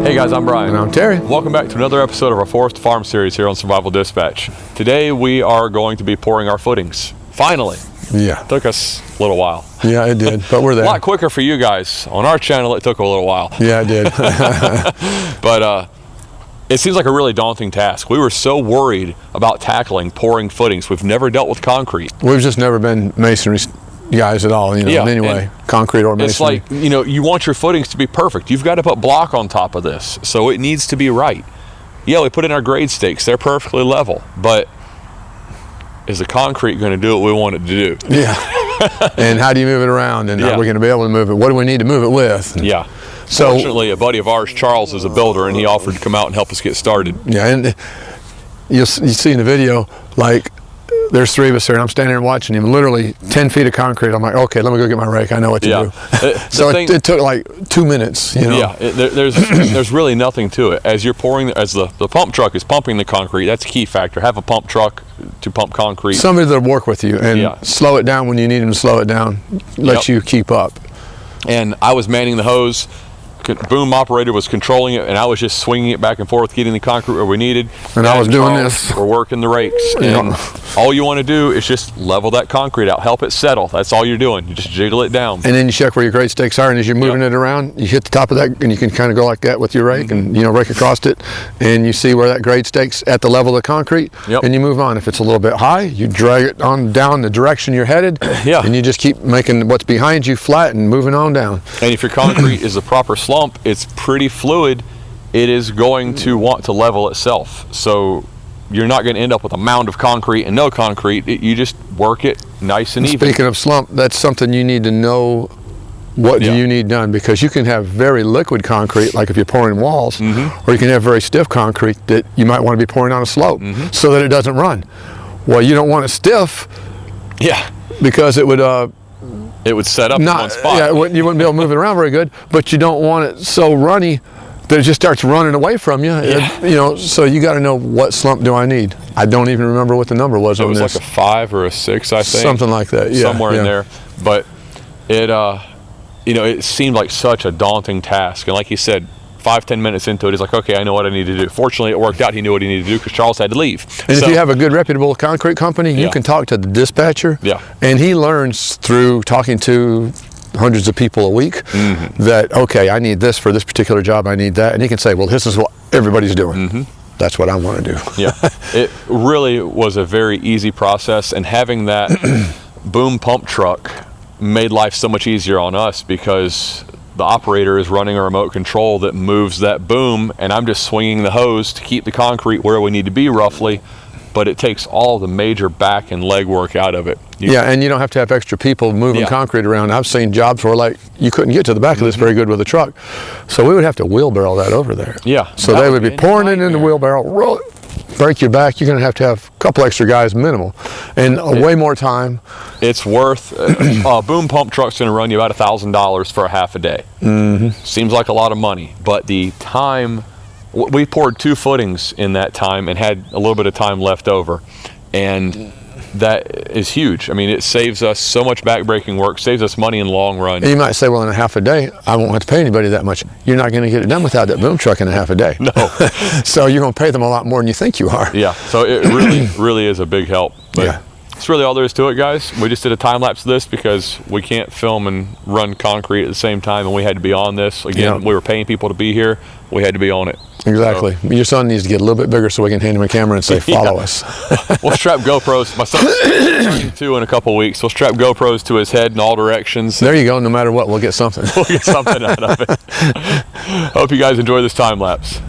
Hey guys, I'm Brian. And I'm Terry. Welcome back to another episode of our Forest Farm series here on Survival Dispatch. Today we are going to be pouring our footings. Finally. Yeah. Took us a little while. Yeah, it did, but we're there. A lot quicker for you guys. On our channel, it took a little while. Yeah, it did. But it seems like a really daunting task. We were so worried about tackling pouring footings. We've never dealt with concrete. We've just never been masonry guys at all, in any way, concrete or masonry. It's like, you want your footings to be perfect. You've got to put block on top of this, so it needs to be right. Yeah, we put in our grade stakes. They're perfectly level, but is the concrete going to do what we want it to do? Yeah. And how do you move it around, and how are we going to be able to move it? What do we need to move it with? Yeah. So, fortunately, a buddy of ours, Charles, is a builder, and he offered to come out and help us get started. Yeah, and you see in the video, like, there's three of us here, and I'm standing there watching him, literally 10 feet of concrete. I'm like, okay, let me go get my rake. I know what to do. So it took like 2 minutes, Yeah, there's really nothing to it. As you're pouring, as the pump truck is pumping the concrete, that's a key factor. Have a pump truck to pump concrete. Somebody that'll work with you and slow it down when you need them to slow it down, let you keep up. And I was manning the hose. Boom operator was controlling it, and I was just swinging it back and forth, getting the concrete where we needed. And I was doing this. We're working the rakes. And all you want to do is just level that concrete out, help it settle. That's all you're doing. You just jiggle it down. And then you check where your grade stakes are, and as you're moving it around, you hit the top of that, and you can kind of go like that with your rake, and rake across it, and you see where that grade stakes at the level of the concrete, and you move on. If it's a little bit high, you drag it on down the direction you're headed, and you just keep making what's behind you flat and moving on down. And if your concrete is the proper slump, it's pretty fluid, it is going to want to level itself. So you're not going to end up with a mound of concrete and no concrete. You just work it nice and even. Speaking of slump, that's something you need to know. What do you need done? Because you can have very liquid concrete, like if you're pouring walls, or you can have very stiff concrete that you might want to be pouring on a slope so that it doesn't run. Well, you don't want it stiff. Yeah. Because it would set up in one spot. Yeah, you wouldn't be able to move it around very good, but you don't want it so runny that it just starts running away from you. Yeah. So you got to know, what slump do I need? I don't even remember what the number was on this. It was like a 5 or a 6, I think. Something like that, Somewhere in there. But it seemed like such a daunting task. And like you said, 5-10 minutes into it, he's like, okay, I know what I need to do. Fortunately, it worked out. He knew what he needed to do because Charles had to leave. And if you have a good reputable concrete company, you can talk to the dispatcher. Yeah. And he learns through talking to hundreds of people a week that, okay, I need this for this particular job, I need that. And he can say, well, this is what everybody's doing. That's what I want to do. Yeah. It really was a very easy process. And having that boom pump truck made life so much easier on us, because the operator is running a remote control that moves that boom, and I'm just swinging the hose to keep the concrete where we need to be roughly, but it takes all the major back and leg work out of it. And you don't have to have extra people moving concrete around. I've seen jobs where, like, you couldn't get to the back of this very good with a truck, so we would have to wheelbarrow that over there. Yeah. So they would be pouring it in the wheelbarrow, roll it, break your back. You're going to have a couple extra guys minimal, and way more time. It's worth a boom pump truck's going to run you about $1,000 for a half a day. Seems like a lot of money, but the time, we poured 2 footings in that time and had a little bit of time left over, and that is huge. I mean, it saves us so much back-breaking work, saves us money in the long run. And you might say, well, in a half a day, I won't have to pay anybody that much. You're not going to get it done without that boom truck in a half a day. No. So you're going to pay them a lot more than you think you are. Yeah, so it really is a big help. But that's really all there is to it, guys. We just did a time-lapse of this because we can't film and run concrete at the same time, and we had to be on this. Again, we were paying people to be here. We had to be on it. Exactly. So, your son needs to get a little bit bigger so we can hand him a camera and say, follow us. We'll strap GoPros. My son's turning 2 in a couple weeks. We'll strap GoPros to his head in all directions. There you go. No matter what, we'll get something. We'll get something out of it. Hope you guys enjoy this time-lapse.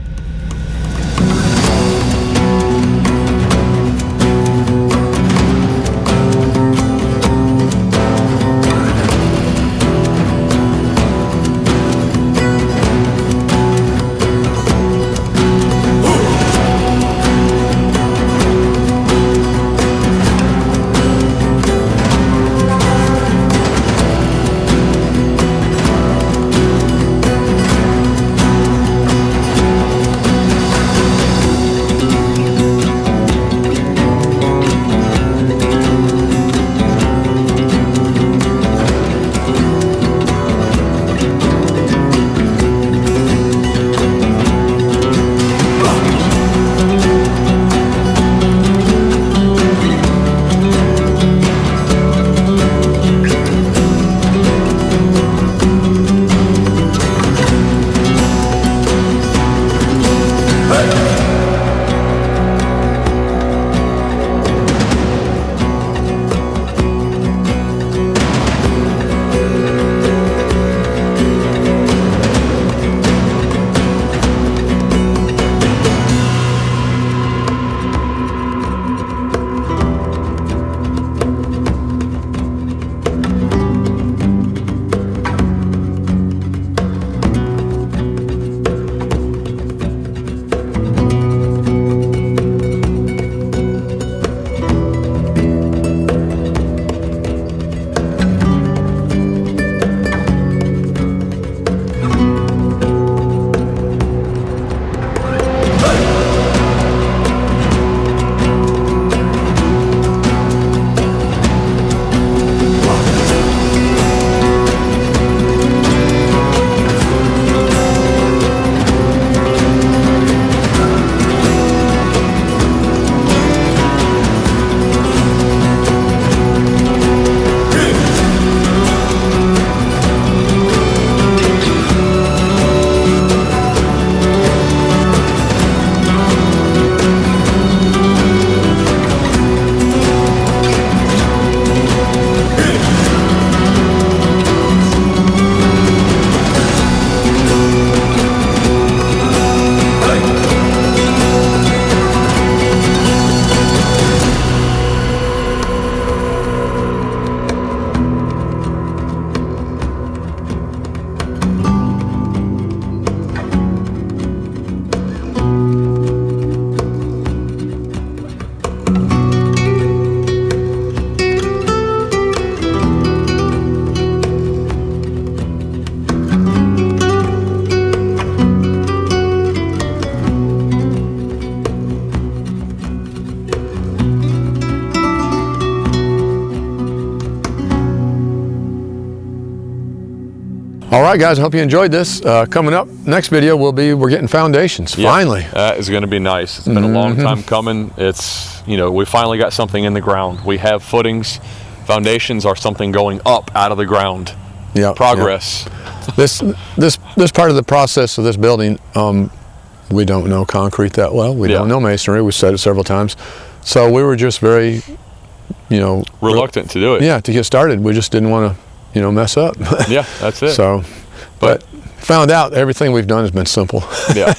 All right, guys, I hope you enjoyed this. Coming up, next video will be we're getting foundations, finally. That is going to be nice. It's been a long time coming. It's, you know, we finally got something in the ground. We have footings. Foundations are something going up out of the ground. Yeah. Progress. This part of the process of this building, we don't know concrete that well. We don't know masonry. We've said it several times. So we were just very, you know, reluctant to do it. Yeah, to get started. We just didn't want to, you know, mess up. Yeah, that's it. So, but found out everything we've done has been simple. Yeah.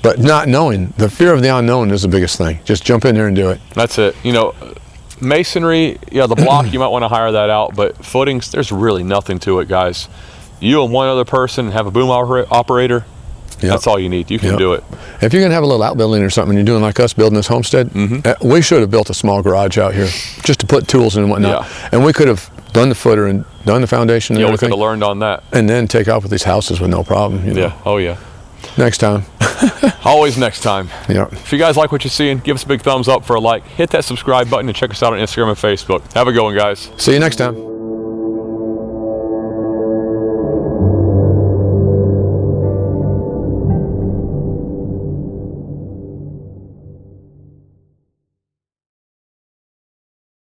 But not knowing, the fear of the unknown is the biggest thing. Just jump in there and do it. That's it. You know, masonry, yeah, the block, you might want to hire that out, but footings, there's really nothing to it, guys. You and one other person have a boom operator. Yep. That's all you need. You can do it. If you're going to have a little outbuilding or something, you're doing like us building this homestead, we should have built a small garage out here just to put tools in and whatnot. Yeah. And we could have done the footer and done the foundation and everything. We could have learned on that. And then take off with these houses with no problem. You know? Yeah. Oh, yeah. Next time. Always next time. Yeah. If you guys like what you're seeing, give us a big thumbs up for a like. Hit that subscribe button and check us out on Instagram and Facebook. Have a good one, guys. See you next time.